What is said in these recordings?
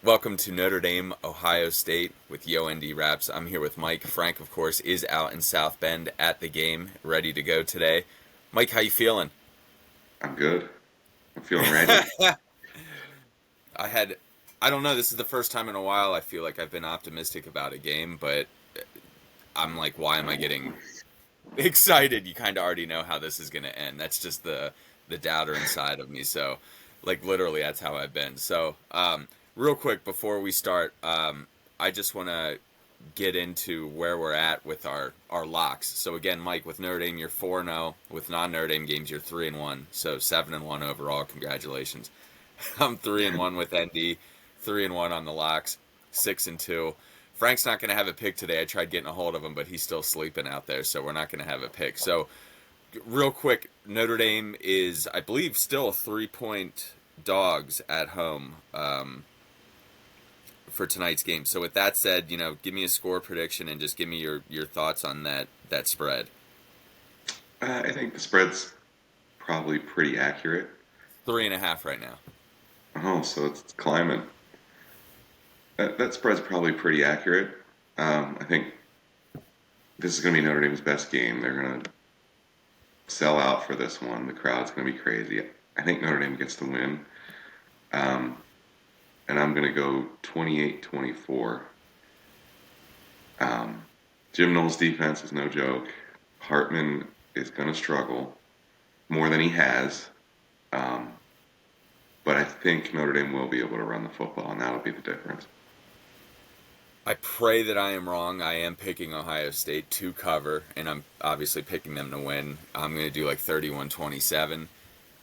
Welcome to Notre Dame Ohio State with Yo ND Raps. I'm here with Mike. Frank, of course, is out in South Bend at the game, ready to go today. Mike, how you feeling? I'm good. I'm feeling ready. I had, I don't know, this is the first time in a while I feel like I've been optimistic about a game, but I'm like, why am I getting excited? You kind of already know how this is going to end. That's just the doubter inside of me. So, like literally, that's how I've been. So, real quick before we start, I just want to get into where we're at with our locks. So again, Mike, with Notre Dame, you're 4-0. With non-Notre Dame games, you're 3-1. So 7-1 overall. Congratulations. I'm 3-1 with ND, 3-1 on the locks, 6-2. Frank's not going to have a pick today. I tried getting a hold of him, but he's still sleeping out there, so we're not going to have a pick. So, real quick, Notre Dame is, I believe, still 3-point dogs at home for tonight's game. So, with that said, give me a score prediction and just give me your thoughts on that spread. I think the spread's probably pretty accurate. 3.5 right now. Oh, so it's climbing. That spread's probably pretty accurate. I think this is going to be Notre Dame's best game. They're going to sell out for this one. The crowd's going to be crazy. I think Notre Dame gets the win. Um, and I'm going to go 28-24. Um, Jim Knowles' defense is no joke. Hartman is going to struggle more than he has. Um, but I think Notre Dame will be able to run the football, and that'll be the difference. I pray that I am wrong. I am picking Ohio State to cover, and I'm obviously picking them to win. I'm going to do like 31-27.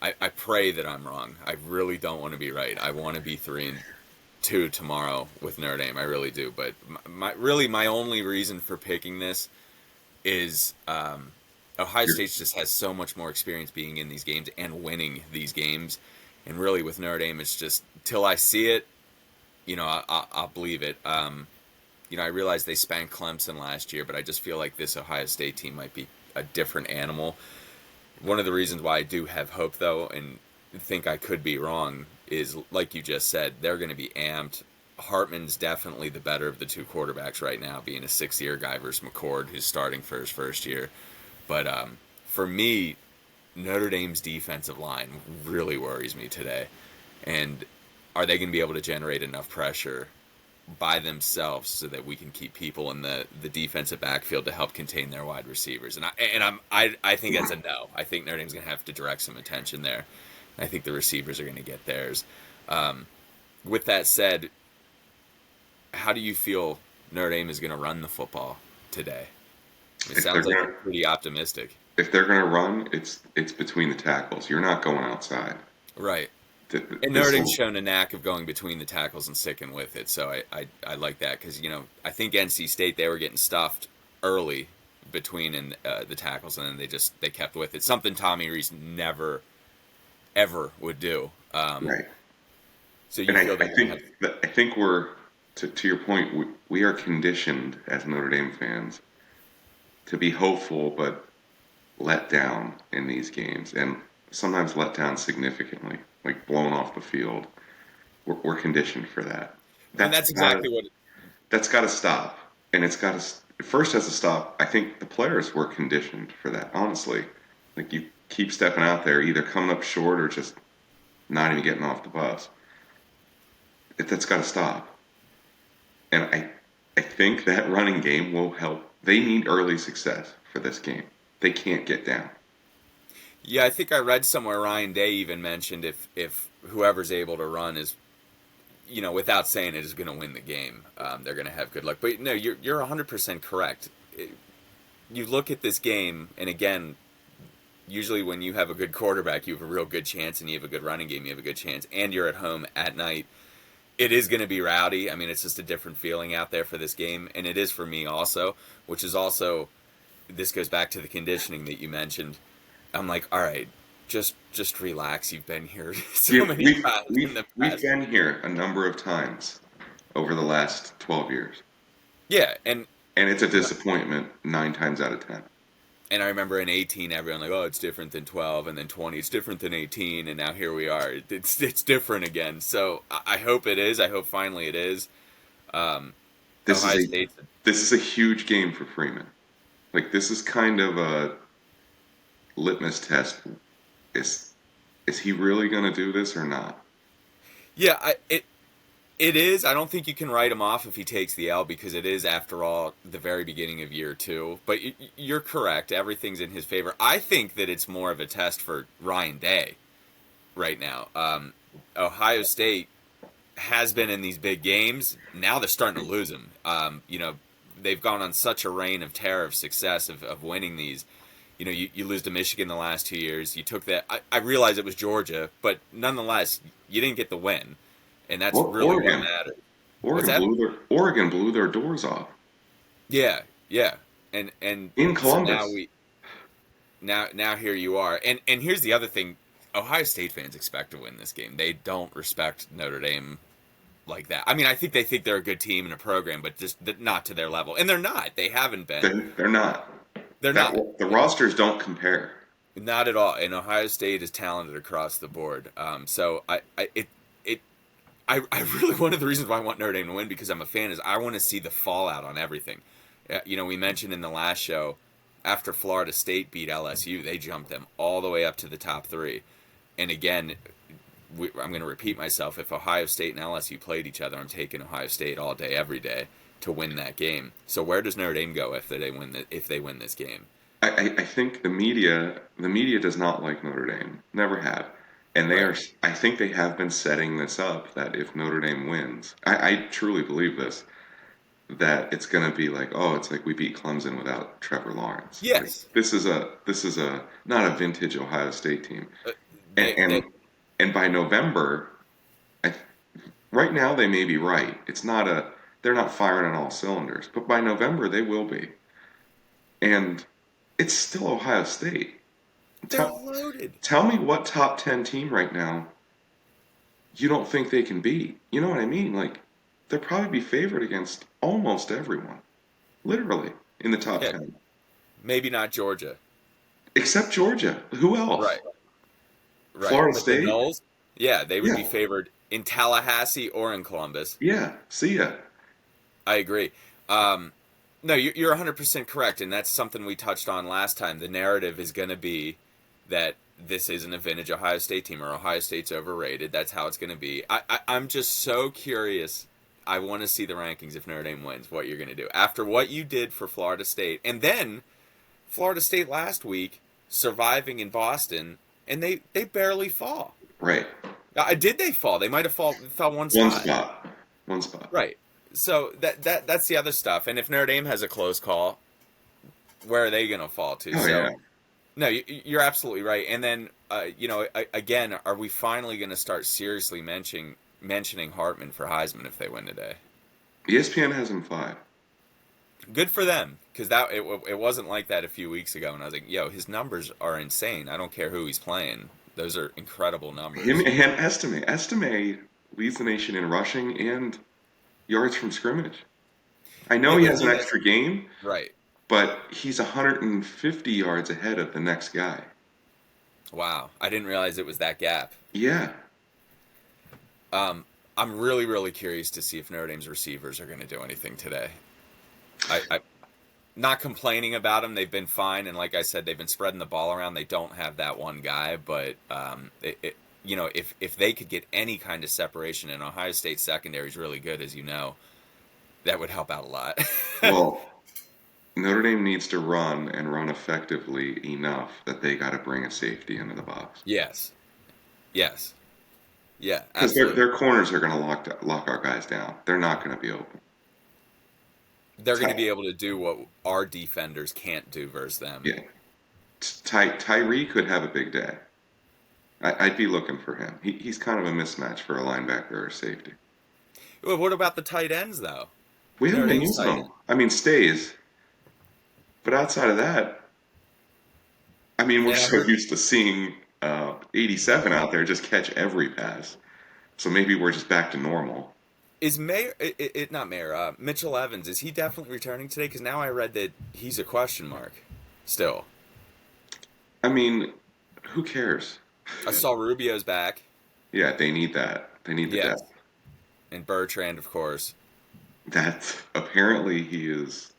I pray that I'm wrong. I really don't want to be right. I want to be 3-2 tomorrow with Notre Dame. I really do. But my only reason for picking this is Ohio You're, State just has so much more experience being in these games and winning these games. And really, with Notre Dame, it's just till I see it, I'll believe it. I realize they spanked Clemson last year, but I just feel like this Ohio State team might be a different animal. One of the reasons why I do have hope, though, and think I could be wrong, is like you just said, they're going to be amped. Hartman's definitely the better of the two quarterbacks right now, being a sixth-year guy versus McCord, who's starting for his first year. But for me, Notre Dame's defensive line really worries me today. And are they going to be able to generate enough pressure by themselves so that we can keep people in the defensive backfield to help contain their wide receivers? I think that's a no. I think Notre Dame's going to have to direct some attention there. I think the receivers are going to get theirs. Um, with that said, how do you feel Notre Dame is going to run the football today? It if they're sounds like gonna you're pretty optimistic. if they're gonna run, it's between the tackles. You're not going outside. Right. And Notre This Dame's will shown a knack of going between the tackles and sticking with it, so I like that because I think NC State they were getting stuffed early between the tackles, and then they kept with it. Something Tommy Reese never ever would do. right. So you And feel I they're gonna think have that I think we're to your point. We are conditioned as Notre Dame fans to be hopeful, but let down in these games, and sometimes let down significantly, like blown off the field. We're conditioned for that. and That's that's gotta exactly what. that's got to stop, and it's got to first has to stop. I think the players were conditioned for that. Honestly, like you keep stepping out there, either coming up short or just not even getting off the bus. That's got to stop. And I think that running game will help. They need early success for this game. They can't get down. Yeah, I think I read somewhere Ryan Day even mentioned if whoever's able to run is without saying it is going to win the game, they're going to have good luck. But no, you're 100% correct. You look at this game, and again, usually when you have a good quarterback, you have a real good chance, and you have a good running game, you have a good chance, and you're at home at night. It is going to be rowdy. I mean, it's just a different feeling out there for this game, and it is for me also, which is also this goes back to the conditioning that you mentioned. I'm like, all right, just relax. You've been here so You, many we've times in we've the we've past. been here a number of times over the last 12 years, Yeah, and and it's a you know, disappointment 9 times out of 10. And I remember in 18, everyone like, oh, it's different than 12, and then 20, it's different than 18, and now here we are. It's different again. So I hope it is. I hope finally it is. Um, This is Ohio a State's this is a huge game for Freeman. Like this is kind of a litmus test. Is is he really going to do this or not? yeah, it is. I don't think you can write him off if he takes the L because it is, after all, the very beginning of year two. But you're correct. Everything's in his favor. I think that it's more of a test for Ryan Day right now. Ohio State has been in these big games. Now they're starting to lose them. They've gone on such a reign of terror of success of winning these. You lose to Michigan the last 2 years. You took that. I realize it was Georgia, but nonetheless, you didn't get the win, and that's Or really what Oregon, matters. What's that? Oregon blew their doors off Yeah, yeah, and in so now Columbus. now here you are, and here's the other thing: Ohio State fans expect to win this game. They don't respect Notre Dame like that. I mean, I think they think they're a good team and a program, but just not to their level, and they're not. They haven't been. They're not. They're That not. the rosters don't compare. Not at all. And Ohio State is talented across the board. So I really, one of the reasons why I want Notre Dame to win because I'm a fan is I want to see the fallout on everything. We mentioned in the last show after Florida State beat LSU, they jumped them all the way up to the top three. And again, I'm going to repeat myself. If Ohio State and LSU played each other, I'm taking Ohio State all day, every day to win that game. So where does Notre Dame go if they win this game? I think the media does not like Notre Dame. Never have. And they Right. are, I think they have been setting this up that if Notre Dame wins, I truly believe this, that it's going to be like, oh, it's like we beat Clemson without Trevor Lawrence. Like Yes. this is a not a vintage Ohio State team. Uh, And they and they and by November, I, right now they may be right. It's not a they're not firing on all cylinders, but by November they will be. And it's still Ohio State. they're Tell, loaded. tell me what top 10 team right now you don't think they can beat. You know what I mean? Like, they'll probably be favored against almost everyone, literally, in the top Yeah, 10. maybe not Georgia. Except Georgia. Who else? Right. Right. Florida But the State? Knolls, yeah, they would Yeah, be favored in Tallahassee or in Columbus. yeah. See ya. I agree. Um, no, you're 100% correct, and that's something we touched on last time. The narrative is going to be that this isn't a vintage Ohio State team or Ohio State's overrated. That's how it's going to be. I'm just so curious. I want to see the rankings if Notre Dame wins, what you're going to do. After what you did for Florida State, and then Florida State last week surviving in Boston, and they barely fall. Right. Did they fall? They might have fell one One spot. spot. One spot. Right. So that's the other stuff. And if Notre Dame has a close call, where are they going to fall to? Oh, yeah. So no, you're absolutely right. And then again, are we finally going to start seriously mentioning Hartman for Heisman if they win today? ESPN has him 5. Good for them, because it wasn't like that a few weeks ago. And I was like, yo, his numbers are insane. I don't care who he's playing; those are incredible Him numbers. and Estime. Estime leads the nation in rushing and yards from scrimmage. I know Yeah, he but has an extra game, right. but he's 150 yards ahead of the next guy. Wow, I didn't realize it was that gap. Yeah, I'm really, really curious to see if Notre Dame's receivers are going to do anything today. I not complaining about them; they've been fine, and like I said, they've been spreading the ball around. They don't have that one guy, but if they could get any kind of separation, and Ohio State secondary is really good, as you know, that would help out a lot. well, Notre Dame needs to run and run effectively enough that they got to bring a safety into the box Yes, yes, yeah, because absolutely. their corners are going to lock our guys down. They're not going to be open. They're going to Ty, be able to do what our defenders can't do versus them. yeah, Tyree could have a big day. I'd be looking for him. He's kind of a mismatch for a linebacker or a safety. Well, what about the tight ends though? We haven't Notre been Dame's using tight him. end. I mean, stays, but outside of that, I mean, we're And I so heard used to seeing 87 out there just catch every pass. So maybe we're just back to normal. is Mayor not Mayor Mitchell Evans, is he definitely returning today? Because now I read that he's a question mark still. I mean, who cares? I saw Rubio's back. Yeah, they need that. They need the Yes. depth. And Bertrand, of course. That apparently he is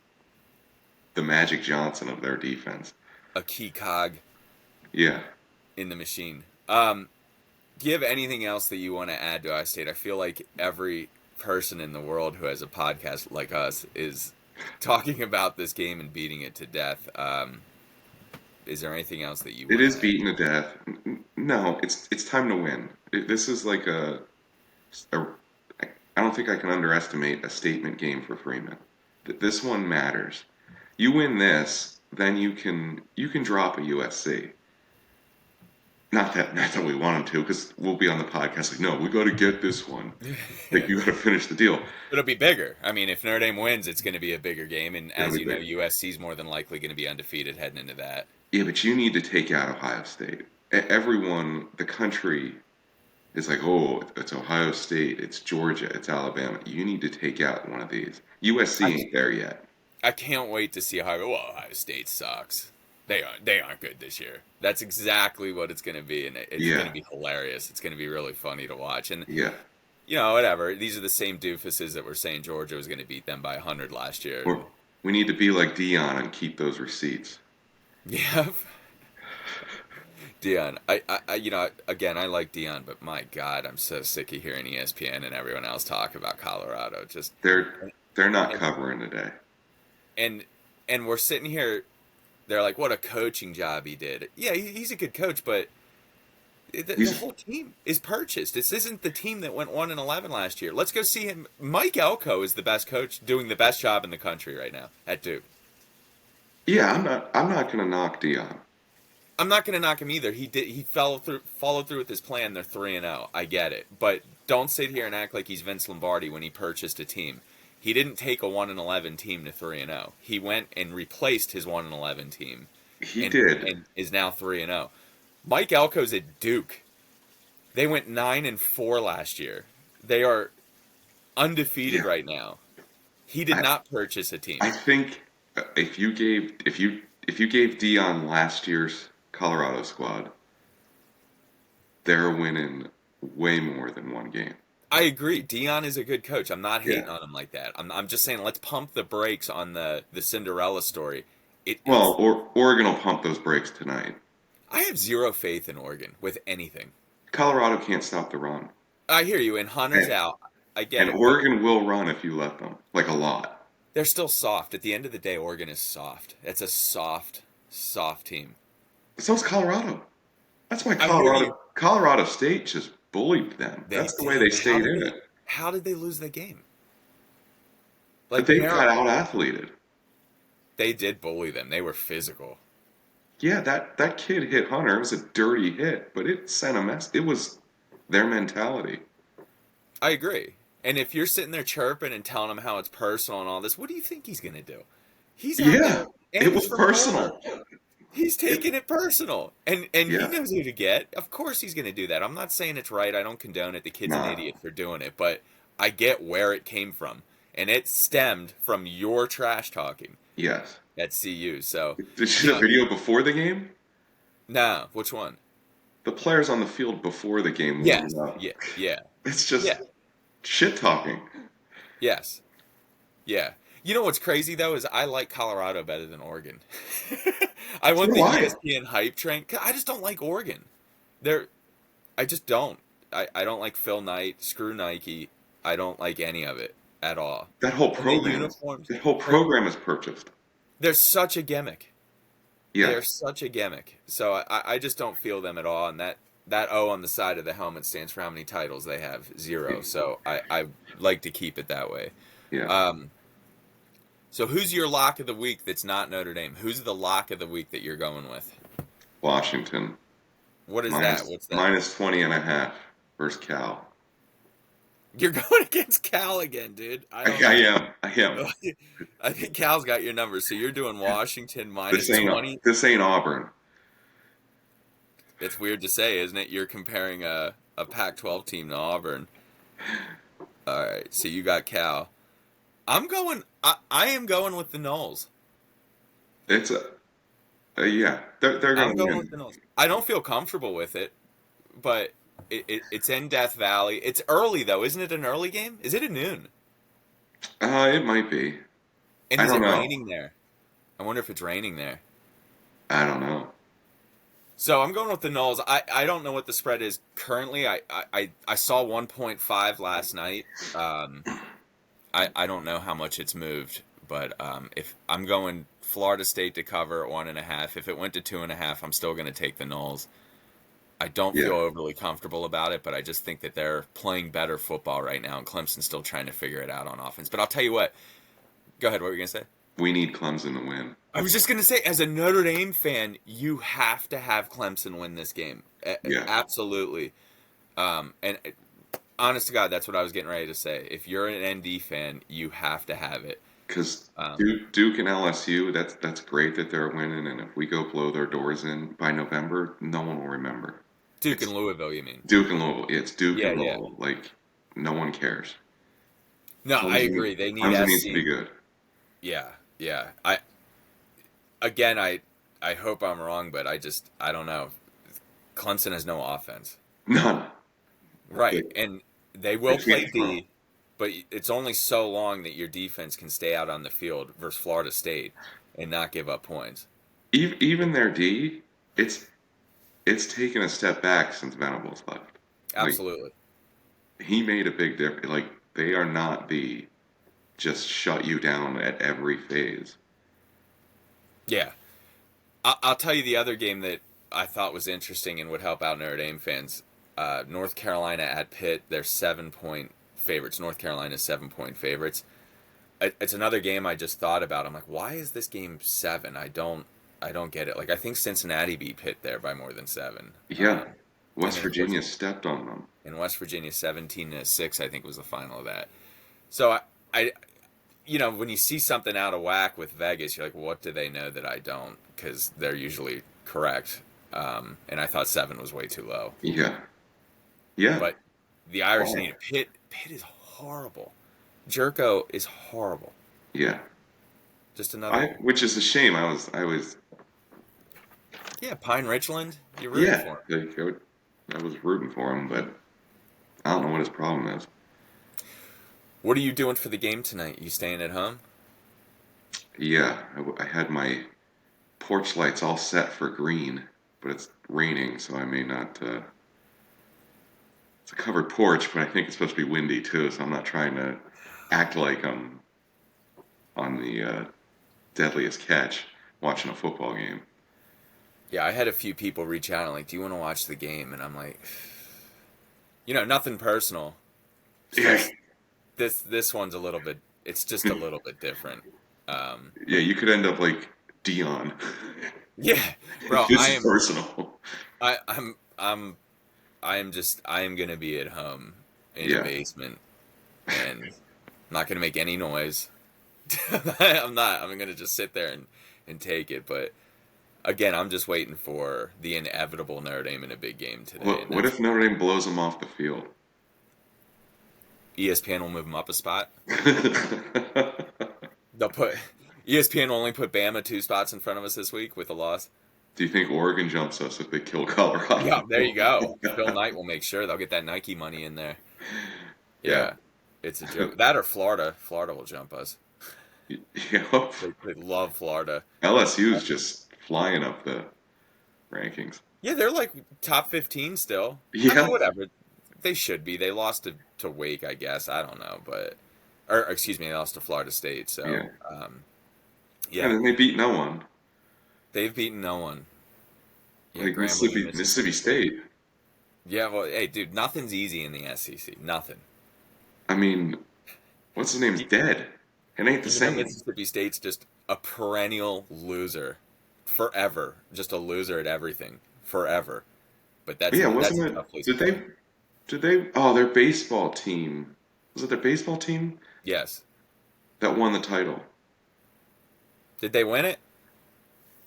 the Magic Johnson of their defense. A key cog Yeah. in the machine. Do you have anything else that you want to add to Ohio State? I feel like every person in the world who has a podcast like us is talking about this game and beating it to death. Is there anything else that you It want is to add? beaten to death. No, it's time to win. This is like a I don't think I can underestimate a statement game for Freeman. This one matters. You win this, then you can drop a USC. Not that we want him to, because we'll be on the podcast like, no, we got to get this one. Like you got to finish the deal. It'll be bigger. I mean, if Notre Dame wins, it's going to be a bigger game, and It'll as be you know, big. USC is more than likely going to be undefeated heading into that. Yeah, but you need to take out Ohio State. Everyone, the country is like, oh, it's Ohio State, it's Georgia, it's Alabama. You need to take out one of these. USC I ain't there yet. I can't wait to see Ohio. Well, Ohio State sucks. They aren't good this year. That's exactly what it's going to be, and it's going Yeah, to be hilarious. It's going to be really funny to watch, and yeah. whatever. These are the same doofuses that were saying Georgia was going to beat them by 100 last year, Or and we need to be like Dion and keep those receipts. yeah, Dion. Again, I like Dion, but my God, I'm so sick of hearing ESPN and everyone else talk about Colorado. Just They're not and covering today. and and we're sitting here. They're like, what a coaching job he did. Yeah, he's a good coach, but the He's whole team is purchased. This isn't the team that went 1-11 last year. Let's go see him. Mike Elko is the best coach, doing the best job in the country right now at Duke. Yeah, I'm not gonna knock Dion. I'm not going to knock him either. He followed through with his plan. They're 3-0. I get it, but don't sit here and act like he's Vince Lombardi when he purchased a team. He didn't take a 1-11 team to 3-0. He went and replaced his 1-11 team, He and did. and is now 3-0. Mike Elko's at Duke. They went 9-4 last year. They are undefeated Yeah. right now. He did I not purchase a team. I think if you gave Dion last year's Colorado squad, they're winning way more than one game. I agree. Dion is a good coach. I'm not Yeah. hating on him like that. I'm just saying let's pump the brakes on the Cinderella story. Well, It's or Oregon will pump those brakes tonight. I have zero faith in Oregon with anything. Colorado can't stop the run, I hear you, and Hunter's and, out. I get and it, but Oregon will run if you let them, like a lot. they're still soft. At the end of the day, Oregon is soft. It's a soft team. So's Colorado. That's why I hear Colorado you. Colorado State just bullied them. They That's the way did. they stayed in it. How did they lose the game? But Like they got Maryland, out athleted. they did bully them. They were physical. Yeah, that kid hit Hunter. It was a dirty hit, but it sent a mess. It was their mentality. I agree. And if you're sitting there chirping and telling him how it's personal and all this, what do you think he's gonna do? He's out Yeah, there, and it he's was from Boulder. personal. He's It, taking it personal, and he yeah, knows who to get. Of course, he's going to do that. I'm not saying it's right. I don't condone it. The kid's an nah, idiot for doing it, but I get where it came from, and it stemmed from your trash talking yes. at CU. So, Did you see you the know, video before the game? nah, which one? The players on the field before the game Yes, warming up. yeah, yeah, It's just yeah, shit talking. yes, yeah. You know what's crazy though is I like Colorado better than Oregon. I So want do the I. ESPN hype train. 'Cause I just don't like Oregon. They're I just don't. I don't like Phil Knight. Screw Nike. I don't like any of it at all. That whole And the program is uniforms, that whole program is purchased. they're such a gimmick. Yeah, They're such a gimmick. So I just don't feel them at all. And that O on the side of the helmet stands for how many titles they have. Zero. So I like to keep it that way. yeah. Um, so who's your lock of the week that's not Notre Dame? Who's the lock of the week that you're going with? Washington What is that? minus What's that? minus 20.5 versus Cal. You're going against Cal again, dude. I I, don't I know. am. I am. I think Cal's got your number. So you're doing Washington This minus ain't 20. this ain't Auburn. It's weird to say, isn't it? You're comparing a Pac-12 team to Auburn. All right. So you got Cal. I am going with the Knowles. It's a Yeah, they're I'm gonna going with win. the Knowles. I don't feel comfortable with it, but it's in Death Valley. It's early though, isn't it? An early game? Is it at noon? It might be. And I is don't it know. raining there? I wonder if it's raining there. I don't know. So I'm going with the Knowles. I don't know what the spread is currently. I saw 1.5 last night. Um, I don't know how much it's moved, but if I'm going Florida State to cover at 1.5, if it went to 2.5, I'm still going to take the Knowles. I don't Yeah, feel overly comfortable about it, but I just think that they're playing better football right now, and Clemson's still trying to figure it out on offense. But I'll tell you what. Go ahead. What were you going to say? we need Clemson to win. I was just going to say, as a Notre Dame fan, you have to have Clemson win this game. Yeah, Absolutely. And honest to God, that's what I was getting ready to say. If you're an ND fan, you have to have it. because Um, Duke and LSU, that's great that they're winning, and if we go blow their doors in by November, no one will remember. Duke and It's Louisville, you mean? Duke and Louisville. It's Duke Yeah, and yeah. Louisville. Like no one cares. No, I Clemson, agree. They need Clemson needs to be SC. good. Yeah, yeah. I hope I'm wrong, but I don't know. Clemson has no offense. None. They, Right, and they they will play can't throw. D, but it's only so long that your defense can stay out on the field versus Florida State and not give up points. Even their D, it's it's taken a step back since Venables left. Like Absolutely. he made a big difference. Like they are not the just shut you down at every phase. Yeah. I'll tell you the other game that I thought was interesting and would help out Notre Dame fans. North Carolina at Pitt, they're 7 point favorites. North Carolina's 7 point favorites. It's another game I just thought about. I'm like, why is this game seven? I don't get it. Like, I think Cincinnati beat Pitt there by more than seven. Yeah, And West then of course Virginia stepped on them. in West Virginia, 17-6, I think was the final of that. So I when you see something out of whack with Vegas, you're like, what do they know that I don't? Because they're usually correct. And I thought seven was way too low. Yeah, yeah, But the Irish oh, need it. Pitt is horrible. Jerko is horrible. yeah. Just another. Which is a shame. I was, Yeah, Pine Richland. You're rooting yeah. for him. Like, I was rooting for him, but I don't know what his problem is. What are you doing for the game tonight? You staying at home? Yeah, I had my porch lights all set for green, but it's raining, so I may not. It's a covered porch, but I think it's supposed to be windy too, so I'm not trying to act like I'm on the deadliest catch watching a football game. Yeah, I had a few people reach out and like, do you want to watch the game? And I'm like, nothing personal. It's Yeah, just this one's a little bit. It's just a little bit different. Um, yeah, you could end up like Dion. yeah, bro, This is personal. I, I'm, I'm, I am gonna be at home in a Yeah. basement and I'm not gonna make any noise. I'm not. I'm gonna just sit there and take it. But again, I'm just waiting for the inevitable Notre Dame in a big game today, and What that's if Notre Dame blows them off the field? ESPN will move them up a spot. They'll put ESPN will only put Bama 2 spots in front of us this week with a loss. Do you think Oregon jumps us if they kill Yeah, Colorado? there you go. Phil Knight will make sure they'll get that Nike money in there. Yeah. Yeah, it's a joke. That or Florida. Florida will jump us. Yeah. They love Florida. LSU's just flying up the rankings. Yeah, they're like top 15 still. I Yeah. mean, whatever. They should be. They lost to Wake, I guess. I don't know, but or excuse me, they lost to Florida State. Yeah. So, And yeah, then they beat no one. they've beaten no one. Yeah, Like Grambling and Mississippi Mississippi State. State. Yeah, well, hey, dude, nothing's easy in the SEC. Nothing. I mean, what's his name's E- dead. It ain't the Even though same. Mississippi State's just a perennial loser, forever, just a loser at everything, forever. But But yeah, that's wasn't a it? tough place to play. Oh, their baseball team. Was it their baseball team Yes. that won the title? Did they win it?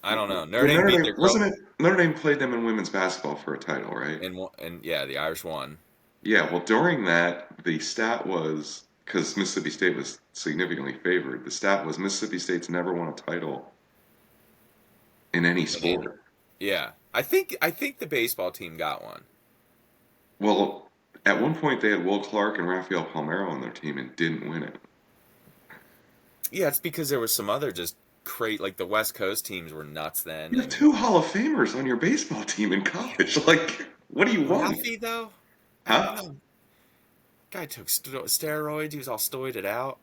I don't know. Notre Well, Dame Notre beat Dame, their girl, wasn't it? Notre Dame played them in women's basketball for a title, right? and yeah, the Irish won. Yeah, well, during that, the stat was because Mississippi State was significantly favored. The stat was Mississippi State's never won a title in any in any. sport. Yeah, I think the baseball team got one. Well, at one point they had Will Clark and Rafael Palmeiro on their team and didn't win it. Yeah, it's because there was some other just like the West Coast teams were nuts then, You have and two Hall of Famers on your baseball team in college. Like, what do you want? Rafi though, I don't Huh? know. Guy took steroids. He was all stoided out.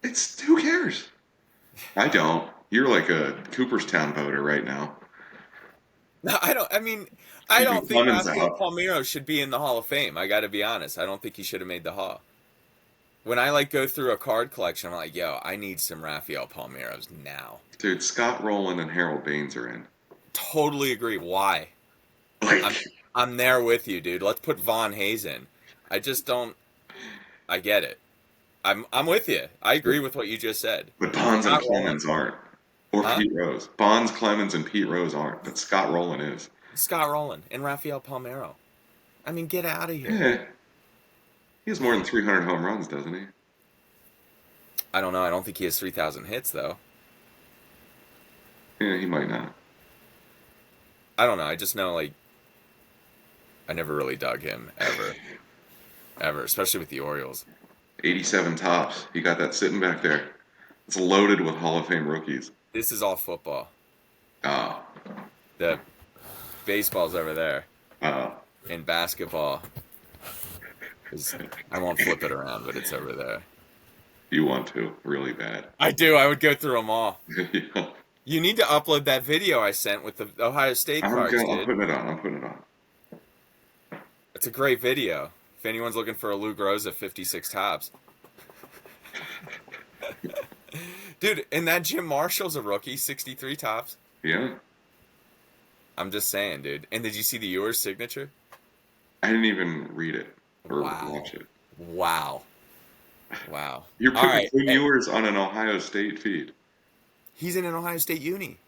It's who cares? I don't. You're like a Cooperstown voter right now. No, I don't. I mean, I don't Keeping think Clemens Rafael out. Palmeiro should be in the Hall of Fame. I got to be honest. I don't think he should have made the Hall. When I like go through a card collection, I'm like, yo, I need some Rafael Palmeiros now. Dude, Scott Rowland and Harold Baines are in. Totally agree. Why? I'm Like, I'm there with you, dude. Let's put Von Hayes in. I just don't. I get it. I'm with you. I agree with what you just said. but Bonds and Scott Rowland, Clemens aren't. Or huh? Pete Rose. Bonds, Clemens, and Pete Rose aren't, but Scott Rowland is. Scott Rowland and Rafael Palmeiro. I mean, get out of here. Yeah, he has more than 300 home runs, doesn't he? I don't know. I don't think he has 3,000 hits though. Yeah, he might not. I don't know. I just know like I never really dug him ever, especially with the Orioles. 87 tops. He got that sitting back there. It's loaded with Hall of Fame rookies. This is all football. Oh, The baseball's over there, oh. and basketball is. I won't flip it around, but it's over there. You want to, really bad. I do. I would go through them all. Yeah. You need to upload that video I sent with the Ohio State cards, I'm dude. putting it on. I'm putting it on. It's a great video. If anyone's looking for a Lou Groza 56 tops. Dude, and that Jim Marshall's a rookie, 63 tops. Yeah. I'm just saying, dude. And did you see the Ewers signature? I didn't even read it or Wow. watch it. Wow. Wow. You're All putting right. Quinn Ewers on an Ohio State feed. He's in an Ohio State uni.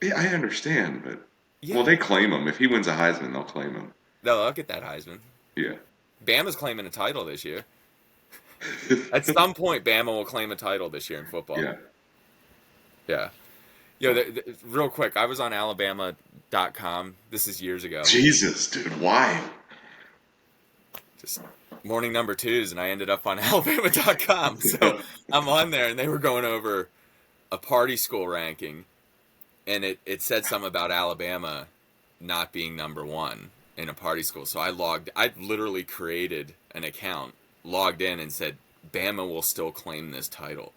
Yeah, I understand, but well, Yeah. they claim him. If he wins a Heisman, they'll claim him. They'll get that Heisman. Yeah. Bama's claiming a title this year. At some point, Bama will claim a title this year in football. Yeah. Yeah. Yo, real quick, I was on Alabama.com. This is years ago. Jesus, dude, why? Just morning number twos, and I ended up on Alabama.com. So I'm on there, and they were going over a party school ranking, and it said something about Alabama not being number one in a party school. So I literally created an account, logged in, and said, Bama will still claim this title.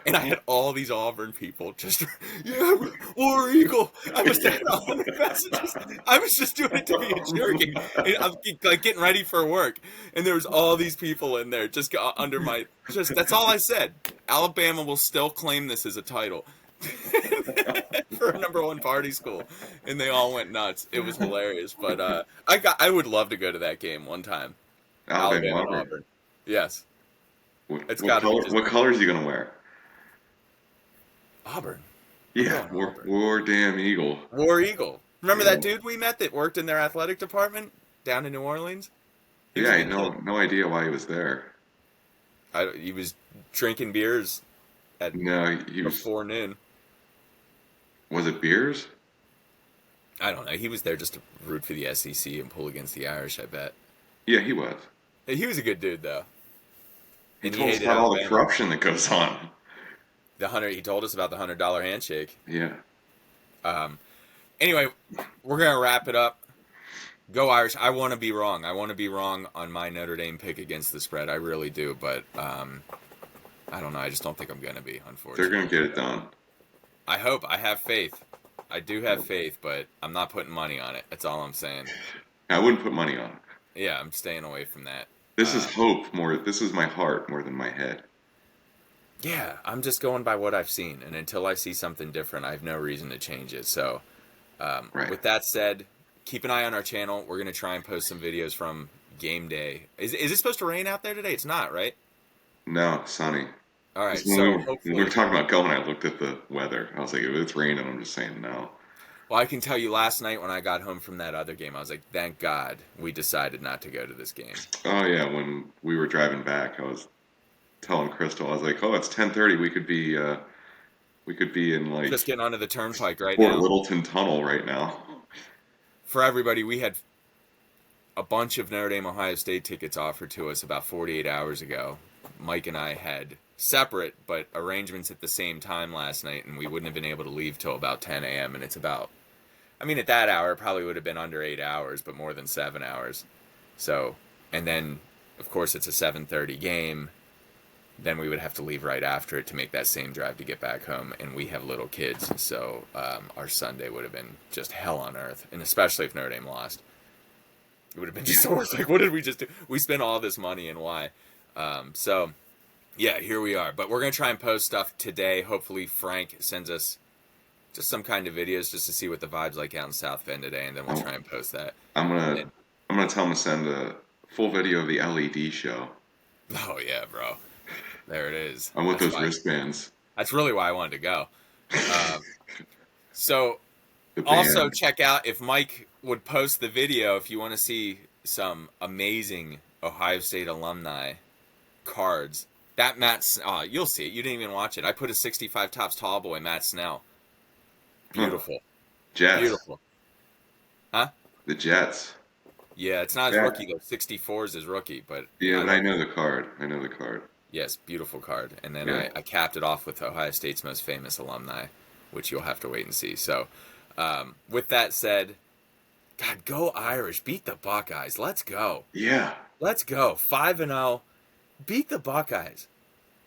And I had all these Auburn people just, yeah, War Eagle. I must have had 100 messages. I was just doing it to be a jerk. And I'm like getting ready for work. And there was all these people in there just under my, that's all I said. Alabama will still claim this as a title for a number one party school. And they all went nuts. It was hilarious. But I would love to go to that game one time. Alabama, Alabama Auburn. Yes. It's What got to be color? just What colors are you gonna wear? Auburn. Yeah, War Damn Eagle. War Eagle. Remember Yeah. that dude we met that worked in their athletic department down in New Orleans? He was Yeah, a I good had kid. no idea why he was there. He was drinking beers at No, he was. before noon. Was it beers? I don't know. He was there just to root for the SEC and pull against the Irish, I bet. Yeah, he was. He was a good dude, though. He And he told us hated about all the Alabama. corruption that goes on. He told us about the $100 handshake. Yeah. Anyway, we're going to wrap it up. Go Irish. I want to be wrong. I want to be wrong on my Notre Dame pick against the spread. I really do, but I don't know. I just don't think I'm going to be, They're unfortunately. gonna get it done. I hope. I have faith. I do have faith, but I'm not putting money on it. That's all I'm saying. I wouldn't put money on it. Yeah, I'm staying away from that. This is hope more. This is my heart more than my head. Yeah, I'm just going by what I've seen, and until I see something different, I have no reason to change it. So, Right. with that said, keep an eye on our channel. We're going to try and post some videos from game day. Is it supposed to rain out there today? It's not, right? No, sunny. All right, When so we were hopefully... talking about going, I looked at the weather. I was like, if it's raining, I'm just saying no. Well, I can tell you last night when I got home from that other game, I was like, thank God we decided not to go to this game. Oh yeah, when we were driving back, I was telling Crystal, I was like, oh, it's 10:30. We could be We could be in like Just getting onto the turnpike right Fort now. Littleton Tunnel right now. For everybody, we had a bunch of Notre Dame Ohio State tickets offered to us about 48 hours ago. Mike and I had separate but arrangements at the same time last night, and we wouldn't have been able to leave till about 10 a.m. And it's about, I mean, at that hour, it probably would have been under 8 hours, but more than 7 hours. So, and then, of course, it's a 7:30 game. Then we would have to leave right after it to make that same drive to get back home. And we have little kids, so our Sunday would have been just hell on earth. And especially if Notre Dame lost, it would have been just so worse. Like, what did we just do? We spent all this money, and why? So, yeah, here we are. But we're going to try and post stuff today. Hopefully Frank sends us just some kind of videos just to see what the vibe's like out in South Bend today, and then we'll try and post that. I'm gonna And, I'm gonna tell him to send a full video of the LED show. oh, yeah, bro. There it is. I'm with those wristbands. That's really why I wanted to go. So, The also band. check out if Mike would post the video if you want to see some amazing Ohio State alumni cards. That you'll see it. You didn't even watch it. I put a 65 tops tall boy, Matt Snell. Beautiful. Jets. Beautiful. Huh? The Jets. Yeah, it's not his rookie though. 64 is his rookie, but Yeah, but I know the card. I know the card. yes, beautiful card. And then Yeah. I capped it off with Ohio State's most famous alumni, which you'll have to wait and see. So, with that said, God, go Irish. Beat the Buckeyes. Let's go. Yeah. Let's go. 5-0. Beat the Buckeyes.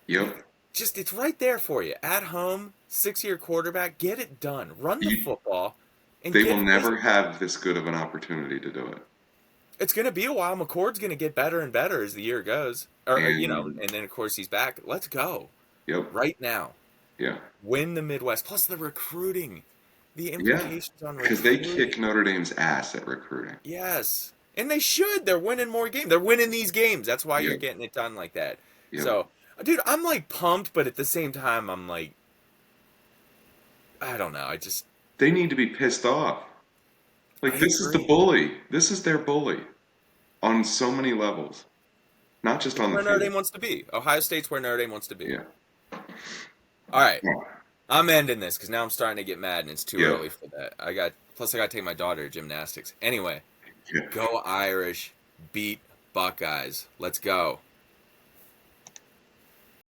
Yep. Just, it's right there for you. At home, 6-year quarterback. Get it done. Run the football. And They will never have this good of an opportunity to do it. It's going to be a while. McCord's going to get better and better as the year goes. And then, of course, he's back. Let's go. Yep. Right now. Yeah. Win the Midwest. Plus the recruiting. The implications on recruiting. Because they kick Notre Dame's ass at recruiting. Yes. And they should. They're winning more games. They're winning these games. That's why Yep. you're getting it done like that. Yep. So, dude, I'm like pumped, but at the same time, I'm like, I don't know. They need to be pissed off. Like, I this is the agree. bully. This is their bully. On so many levels. Not just on the Where Notre Dame field. wants to be. Ohio State's where Notre Dame wants to be. Yeah. All right. Yeah. I'm ending this because now I'm starting to get mad and it's too Yeah. early for that. Plus I got to take my daughter to gymnastics. Anyway, Yeah. go Irish, beat Buckeyes. Let's go.